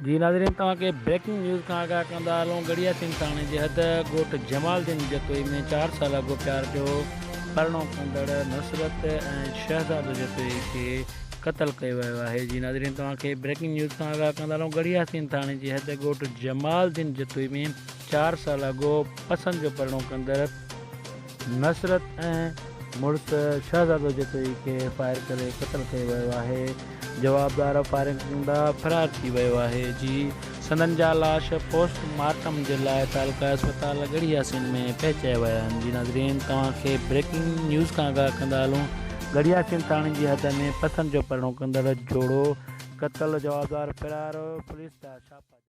जी नाज़रीन, तव्हांखे breaking news खां आगाह कंदा हलूं। गड़िया सिंह थाणे जे हद ॻोठ जमालदीन जतोई में 4 साल अॻु प्यार जो परिणो कंदड़ नुसरत ऐं शहज़ाद जतोई खे क़तल कयो वियो आहे। जी नाज़रीन, तव्हांखे ब्रेकिंग न्यूज़ खां आगाह कंदा हलूं। गड़िया सिंह थाणे जे हद ॻोठ जमालदीन जतोई में 4 साल अॻु पसंदि जो परिणो कंदड़ नुसरत ऐं मुड़ुस शहज़ाद जतोई खे फायर करे क़तल कयो वियो आहे। जवाबदार फायरिंग कंदा फ़रार थी वियो आहे। जी संदन जा लाश पोस्टमार्टम जे लाइ तालुका अस्पताल गड़िया सिंह में पहुचाया विया आहिनि। जी नाज़रीन, तव्हांखे ब्रेकिंग न्यूज़ खां आगाह कंदा हलूं। गड़िया सिंह थाणे जी हद में पसंदि जो परिणो कंदड़ जोड़ो क़तल, जवाबदार फ़रार, पुलिस जा छापा।